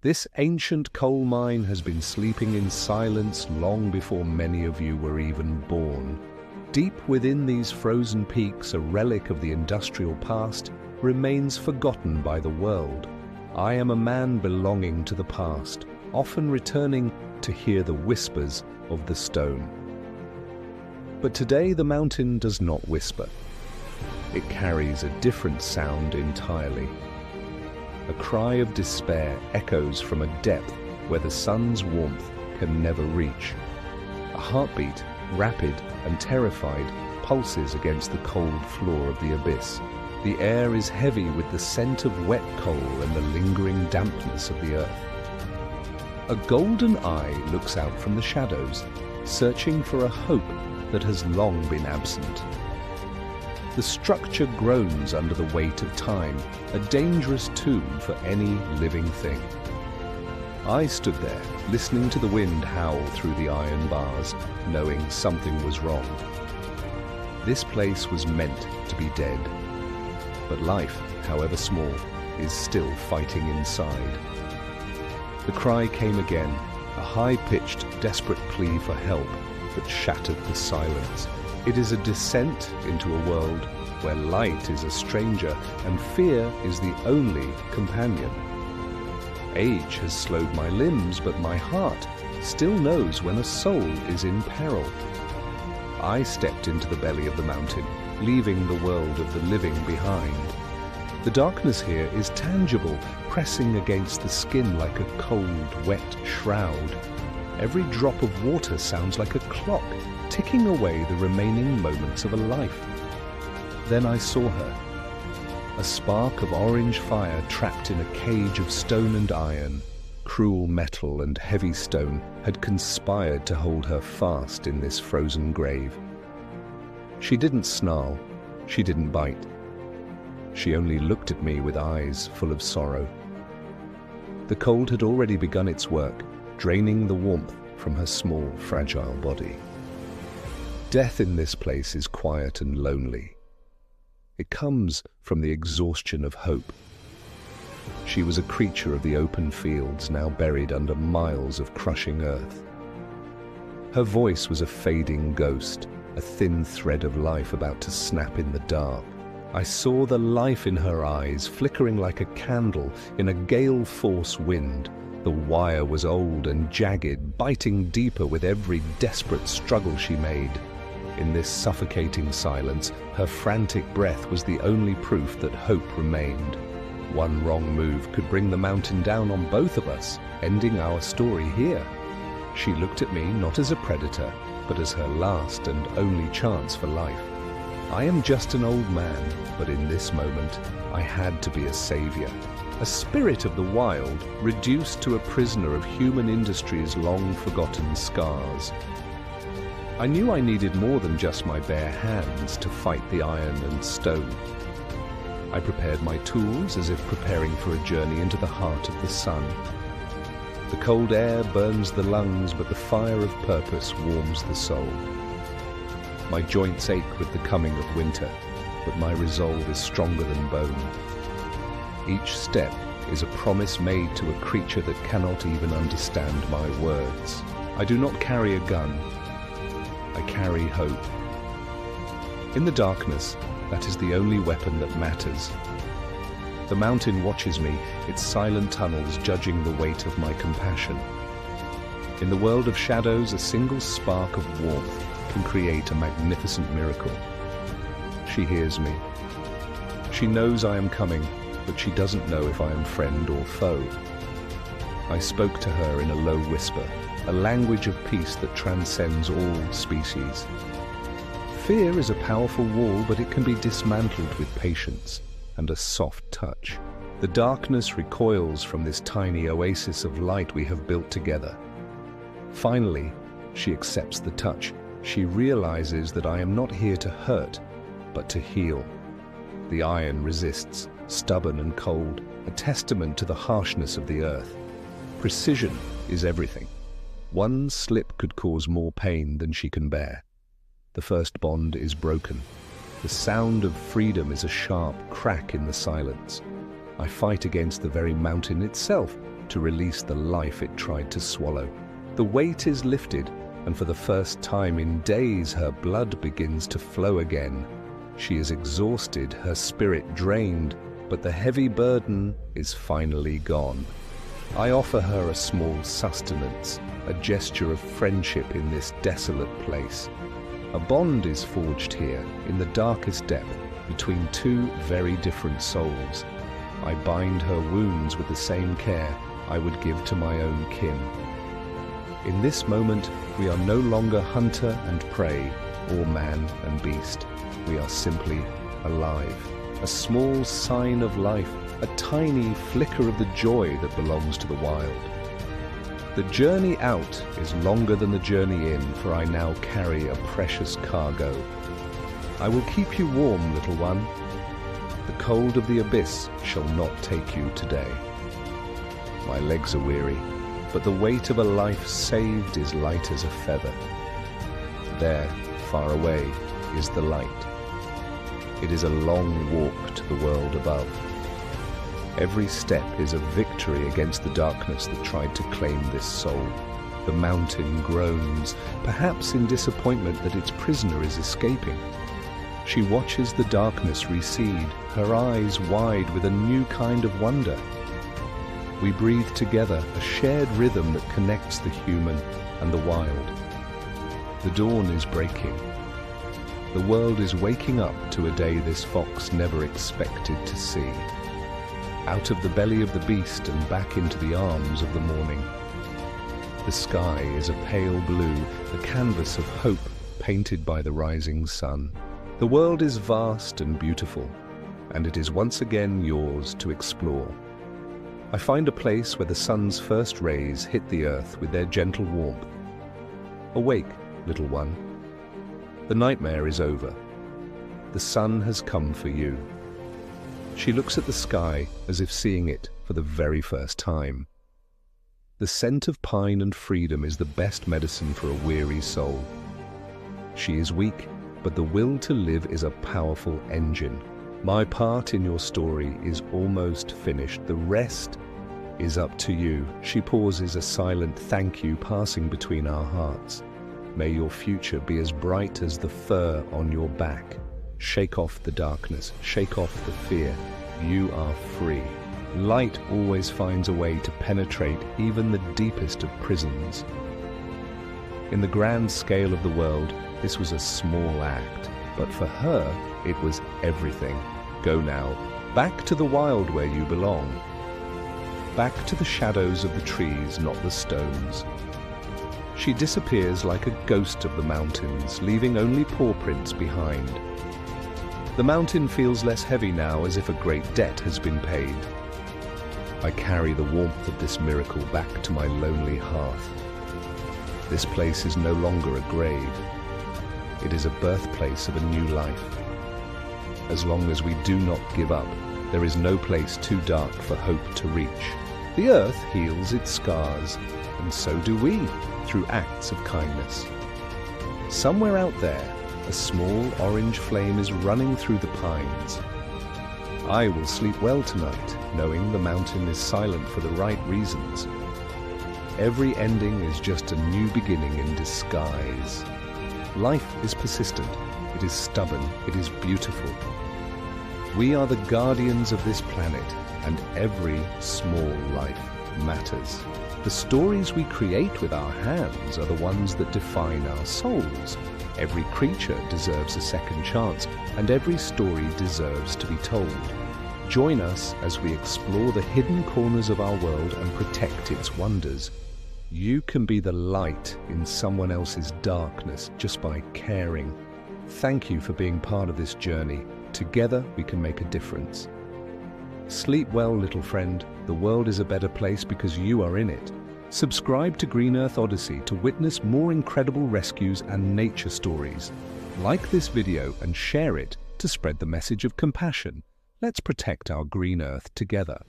This ancient coal mine has been sleeping in silence long before many of you were even born. Deep within these frozen peaks, a relic of the industrial past remains forgotten by the world. I am a man belonging to the past, often returning to hear the whispers of the stone. But today the mountain does not whisper. It carries a different sound entirely. A cry of despair echoes from a depth where the sun's warmth can never reach. A heartbeat, rapid and terrified, pulses against the cold floor of the abyss. The air is heavy with the scent of wet coal and the lingering dampness of the earth. A golden eye looks out from the shadows, searching for a hope that has long been absent. The structure groans under the weight of time, a dangerous tomb for any living thing. I stood there, listening to the wind howl through the iron bars, knowing something was wrong. This place was meant to be dead. But life, however small, is still fighting inside. The cry came again, a high-pitched, desperate plea for help that shattered the silence. It is a descent into a world where light is a stranger and fear is the only companion. Age has slowed my limbs, but my heart still knows when a soul is in peril. I stepped into the belly of the mountain, leaving the world of the living behind. The darkness here is tangible, pressing against the skin like a cold, wet shroud. Every drop of water sounds like a clock, ticking away the remaining moments of a life. Then I saw her. A spark of orange fire trapped in a cage of stone and iron. Cruel metal and heavy stone had conspired to hold her fast in this frozen grave. She didn't snarl. She didn't bite. She only looked at me with eyes full of sorrow. The cold had already begun its work, draining the warmth from her small, fragile body. Death in this place is quiet and lonely. It comes from the exhaustion of hope. She was a creature of the open fields, now buried under miles of crushing earth. Her voice was a fading ghost, a thin thread of life about to snap in the dark. I saw the life in her eyes, flickering like a candle in a gale-force wind. The wire was old and jagged, biting deeper with every desperate struggle she made. In this suffocating silence, her frantic breath was the only proof that hope remained. One wrong move could bring the mountain down on both of us, ending our story here. She looked at me not as a predator, but as her last and only chance for life. I am just an old man, but in this moment, I had to be a savior. A spirit of the wild, reduced to a prisoner of human industry's long-forgotten scars. I knew I needed more than just my bare hands to fight the iron and stone. I prepared my tools as if preparing for a journey into the heart of the sun. The cold air burns the lungs, but the fire of purpose warms the soul. My joints ache with the coming of winter, but my resolve is stronger than bone. Each step is a promise made to a creature that cannot even understand my words. I do not carry a gun. I carry hope. In the darkness, that is the only weapon that matters. The mountain watches me, its silent tunnels judging the weight of my compassion. In the world of shadows, a single spark of warmth can create a magnificent miracle. She hears me. She knows I am coming, but she doesn't know if I am friend or foe. I spoke to her in a low whisper, a language of peace that transcends all species. Fear is a powerful wall, but it can be dismantled with patience and a soft touch. The darkness recoils from this tiny oasis of light we have built together. Finally, she accepts the touch. She realizes that I am not here to hurt, but to heal. The iron resists, stubborn and cold, a testament to the harshness of the earth. Precision is everything. One slip could cause more pain than she can bear. The first bond is broken. The sound of freedom is a sharp crack in the silence. I fight against the very mountain itself, to release the life it tried to swallow. The weight is lifted, and for the first time in days her blood begins to flow again. She is exhausted, her spirit drained, but the heavy burden is finally gone. I offer her a small sustenance, a gesture of friendship in this desolate place. A bond is forged here, in the darkest depth, between two very different souls. I bind her wounds with the same care I would give to my own kin. In this moment, we are no longer hunter and prey, or man and beast. We are simply alive. A small sign of life, a tiny flicker of the joy that belongs to the wild. The journey out is longer than the journey in, for I now carry a precious cargo. I will keep you warm, little one. The cold of the abyss shall not take you today. My legs are weary, but the weight of a life saved is light as a feather. There, far away, is the light. It is a long walk to the world above. Every step is a victory against the darkness that tried to claim this soul. The mountain groans, perhaps in disappointment that its prisoner is escaping. She watches the darkness recede, her eyes wide with a new kind of wonder. We breathe together, a shared rhythm that connects the human and the wild. The dawn is breaking. The world is waking up to a day this fox never expected to see. Out of the belly of the beast and back into the arms of the morning. The sky is a pale blue, the canvas of hope painted by the rising sun. The world is vast and beautiful, and it is once again yours to explore. I find a place where the sun's first rays hit the earth with their gentle warmth. Awake, little one. The nightmare is over. The sun has come for you. She looks at the sky as if seeing it for the very first time. The scent of pine and freedom is the best medicine for a weary soul. She is weak, but the will to live is a powerful engine. My part in your story is almost finished. The rest is up to you. She pauses, a silent thank you passing between our hearts. May your future be as bright as the fur on your back. Shake off the darkness, shake off the fear. You are free. Light always finds a way to penetrate even the deepest of prisons. In the grand scale of the world, this was a small act, but for her, it was everything. Go now, back to the wild where you belong. Back to the shadows of the trees, not the stones. She disappears like a ghost of the mountains, leaving only paw prints behind. The mountain feels less heavy now, as if a great debt has been paid. I carry the warmth of this miracle back to my lonely hearth. This place is no longer a grave. It is a birthplace of a new life. As long as we do not give up, there is no place too dark for hope to reach. The earth heals its scars, and so do we, through acts of kindness. Somewhere out there, a small orange flame is running through the pines. I will sleep well tonight, knowing the mountain is silent for the right reasons. Every ending is just a new beginning in disguise. Life is persistent, it is stubborn, it is beautiful. We are the guardians of this planet, and every small life matters. The stories we create with our hands are the ones that define our souls. Every creature deserves a second chance, and every story deserves to be told. Join us as we explore the hidden corners of our world and protect its wonders. You can be the light in someone else's darkness just by caring. Thank you for being part of this journey. Together we can make a difference. Sleep well, little friend. The world is a better place because you are in it. Subscribe to Green Earth Odyssey to witness more incredible rescues and nature stories. Like this video and share it to spread the message of compassion. Let's protect our green earth together.